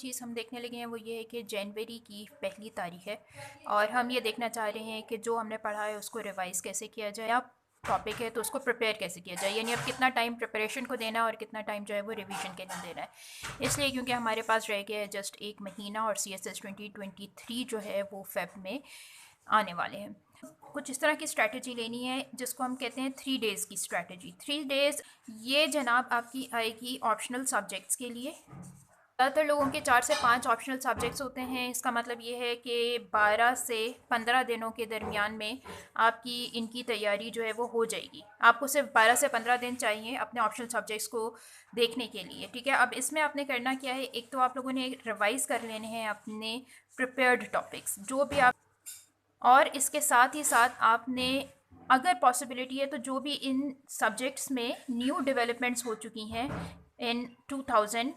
चीज़ हम देखने लगे हैं वो ये है कि जनवरी की पहली तारीख है और हम ये देखना चाह रहे हैं कि जो हमने पढ़ा है उसको रिवाइज़ कैसे किया जाए, या टॉपिक है तो उसको प्रिपेयर कैसे किया जाए, यानी अब कितना टाइम प्रिपरेशन को देना है और कितना टाइम जो है वो रिवीजन के लिए देना है। इसलिए क्योंकि हमारे पास रह गया है जस्ट एक महीना और CSS 2023 जो है वो फेब में आने वाले हैं। कुछ इस तरह की स्ट्रैटेजी लेनी है जिसको हम कहते हैं 3 डेज़ की स्ट्रैटेजी। 3 डेज़ ये जनाब आपकी आएगी ऑप्शनल सब्जेक्ट्स के लिए। ज़्यादातर लोगों के 4 से 5 ऑप्शनल सब्जेक्ट्स होते हैं। इसका मतलब ये है कि 12 से 15 दिनों के दरमियान में आपकी इनकी तैयारी जो है वो हो जाएगी। आपको सिर्फ 12 से 15 दिन चाहिए अपने ऑप्शनल सब्जेक्ट्स को देखने के लिए, ठीक है। अब इसमें आपने करना क्या है, एक तो आप लोगों ने रिवाइज़ कर लेने हैं अपने प्रिपेयर्ड टॉपिक्स जो भी आप, और इसके साथ ही साथ आपने अगर पॉसिबिलिटी है तो जो भी इन सब्जेक्ट्स में न्यू डेवलपमेंट्स हो चुकी हैं इन 2022,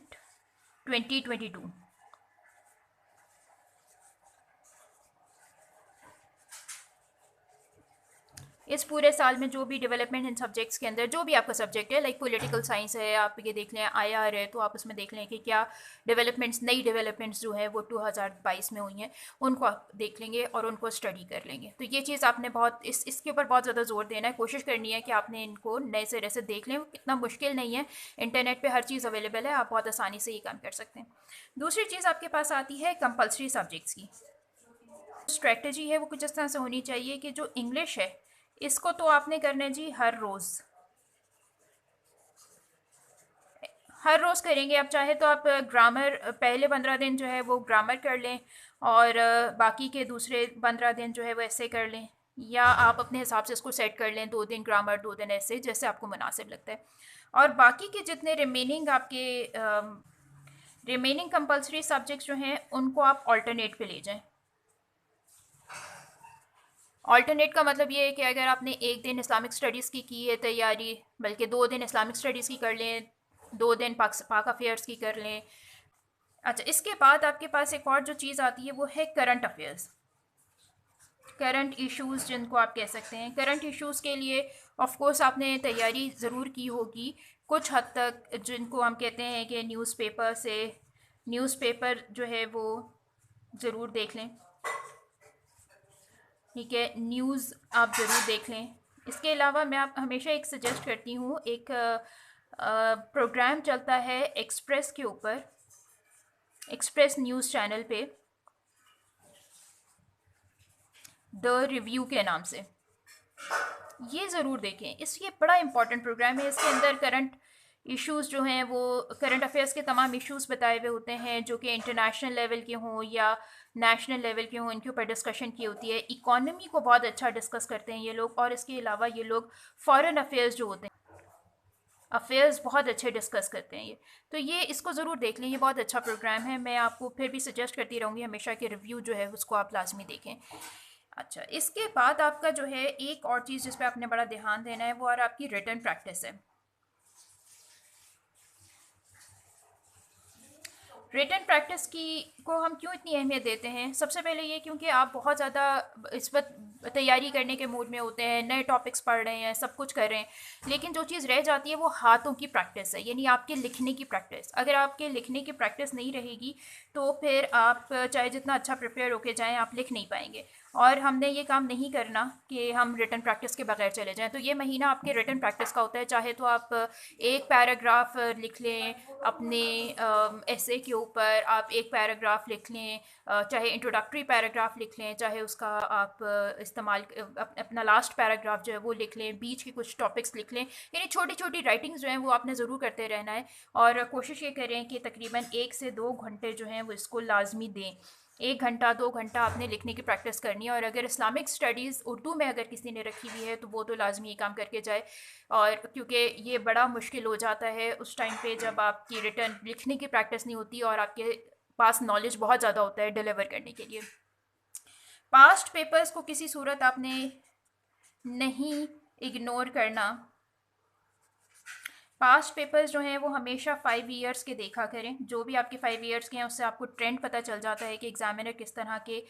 इस पूरे साल में जो भी डेवलपमेंट इन सब्जेक्ट्स के अंदर जो भी आपका सब्जेक्ट है, लाइक पॉलिटिकल साइंस है, आप ये देख लें, IR है, तो आप उसमें देख लें कि क्या डेवलपमेंट्स, नई डेवलपमेंट्स जो है वो 2022 में हुई हैं, उनको आप देख लेंगे और उनको स्टडी कर लेंगे। तो ये चीज़ आपने बहुत इसके ऊपर बहुत ज़्यादा जोर देना है, कोशिश करनी है कि आपने इनको नए सिरे से देख लें। इतना मुश्किल नहीं है, इंटरनेट पर हर चीज़ अवेलेबल है, आप बहुत आसानी से ये काम कर सकते हैं। दूसरी चीज़ आपके पास आती है कंपल्सरी सब्जेक्ट्स की। स्ट्रेटजी है वो कुछ इस तरह से होनी चाहिए कि जो इंग्लिश है इसको तो आपने करना है जी हर रोज़, हर रोज़ करेंगे। आप चाहे तो आप ग्रामर पहले 15 दिन जो है वो ग्रामर कर लें और बाकी के दूसरे 15 दिन जो है वो ऐसे कर लें, या आप अपने हिसाब से इसको सेट कर लें, 2 दिन ग्रामर 2 दिन ऐसे, जैसे आपको मुनासिब लगता है। और बाकी के जितने रिमेनिंग आपके रिमेनिंग कंपल्सरी सब्जेक्ट्स जो हैं उनको आप ऑल्टरनेट पे ले जाएं। ऑल्टरनेट का मतलब ये है कि अगर आपने एक दिन इस्लामिक स्टडीज़ की है तैयारी, बल्कि 2 दिन इस्लामिक स्टडीज़ की कर लें, 2 दिन पाक अफेयर्स की कर लें। अच्छा, इसके बाद आपके पास एक और जो चीज़ आती है वो है करंट अफेयर्स, करंट इश्यूज़ जिनको आप कह सकते हैं। करंट इश्यूज़ के लिए ऑफ कोर्स आपने तैयारी ज़रूर की होगी कुछ हद तक, जिनको हम कहते हैं कि न्यूज़पेपर से, न्यूज़पेपर जो है वो ज़रूर देख लें, ठीक है, न्यूज़ आप ज़रूर देख लें। इसके अलावा मैं आप हमेशा एक सजेस्ट करती हूँ, एक प्रोग्राम चलता है एक्सप्रेस के ऊपर, एक्सप्रेस न्यूज़ चैनल पे, द रिव्यू के नाम से, ये ज़रूर देखें। ये बड़ा इंपॉर्टेंट प्रोग्राम है। इसके अंदर करंट इश्यूज़ जो हैं वो, करंट अफेयर्स के तमाम इश्यूज़ बताए हुए होते हैं जो कि इंटरनेशनल लेवल के हों या नेशनल लेवल के हों, इनके ऊपर डिस्कशन की होती है। इकॉनमी को बहुत अच्छा डिस्कस करते हैं ये लोग, और इसके अलावा ये लोग फॉरेन अफेयर्स जो होते हैं, अफेयर्स बहुत अच्छे डिस्कस करते हैं ये। तो ये इसको ज़रूर देख लें, ये बहुत अच्छा प्रोग्राम है। मैं आपको फिर भी सजेस्ट करती रहूँगी हमेशा कि रिव्यू जो है उसको आप लाजमी देखें। अच्छा, इसके बाद आपका जो है एक और चीज़ जिस पे आपने बड़ा ध्यान देना है वो और आपकी रिटन प्रैक्टिस है। रिटन प्रैक्टिस की को हम क्यों इतनी अहमियत देते हैं? सबसे पहले ये क्योंकि आप बहुत ज़्यादा इस वक्त तैयारी करने के मूड में होते हैं, नए टॉपिक्स पढ़ रहे हैं, सब कुछ कर रहे हैं, लेकिन जो चीज़ रह जाती है वो हाथों की प्रैक्टिस है, यानी आपके लिखने की प्रैक्टिस। अगर आपके लिखने की प्रैक्टिस नहीं रहेगी तो फिर आप चाहे जितना अच्छा प्रिपेयर होके जाएं, आप लिख नहीं पाएंगे। और हमने ये काम नहीं करना कि हम रिटन प्रैक्टिस के बगैर चले जाएं। तो ये महीना आपके रिटन प्रैक्टिस का होता है। चाहे तो आप एक पैराग्राफ लिख लें अपने ऐसे के ऊपर, आप एक पैराग्राफ लिख लें, चाहे इंट्रोडक्टरी पैराग्राफ लिख लें, चाहे उसका आप अपना लास्ट पैराग्राफ जो है वो लिख लें, बीच के कुछ टॉपिक्स लिख लें। यानी छोटी छोटी राइटिंग्स जो हैं वो आपने ज़रूर करते रहना है, और कोशिश ये करें कि तकरीबन 1 से 2 घंटे जो हैं वो इसको लाजमी दें। 1 घंटा 2 घंटा आपने लिखने की प्रैक्टिस करनी है। और अगर इस्लामिक स्टडीज़ उर्दू में अगर किसी ने रखी हुई है तो वो तो लाजमी ये काम करके जाए, और क्योंकि ये बड़ा मुश्किल हो जाता है उस टाइम पे जब आपकी रिटर्न लिखने की प्रैक्टिस नहीं होती और आपके पास नॉलेज बहुत ज़्यादा होता है डिलीवर करने के लिए। पास्ट पेपर्स को किसी सूरत आपने नहीं इग्नोर करना। पास्ट पेपर्स जो हैं वो हमेशा 5 ईयर्स के देखा करें। जो भी आपके 5 ईयर्स के हैं उससे आपको ट्रेंड पता चल जाता है कि एग्जामिनर किस तरह के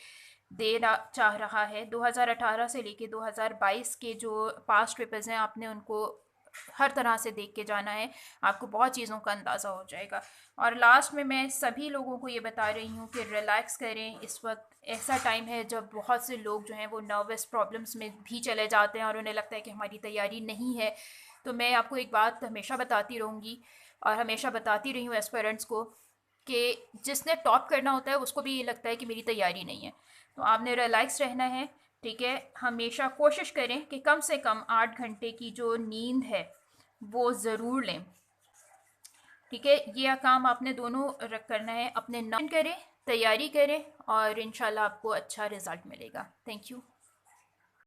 देना चाह रहा है। 2018 से लेके 2022 के जो पास्ट पेपर्स हैं आपने उनको हर तरह से देख के जाना है, आपको बहुत चीज़ों का अंदाज़ा हो जाएगा। और लास्ट में मैं सभी लोगों को ये बता रही हूँ कि रिलैक्स करें। इस वक्त ऐसा टाइम है जब बहुत से लोग जो हैं वो नर्वस प्रॉब्लम्स में भी चले जाते हैं और उन्हें लगता है कि हमारी तैयारी नहीं है। तो मैं आपको एक बात हमेशा बताती रहूँगी और हमेशा बताती रही हूँ एस्पिरेंट्स को कि जिसने टॉप करना होता है उसको भी ये लगता है कि मेरी तैयारी नहीं है। तो आपने रिलैक्स रहना है, ठीक है। हमेशा कोशिश करें कि कम से कम 8 घंटे की जो नींद है वो ज़रूर लें, ठीक है। ये काम आपने दोनों करना है, अपने नाम करें, तैयारी करें और इंशाल्लाह आपको अच्छा रिजल्ट मिलेगा। Thank you.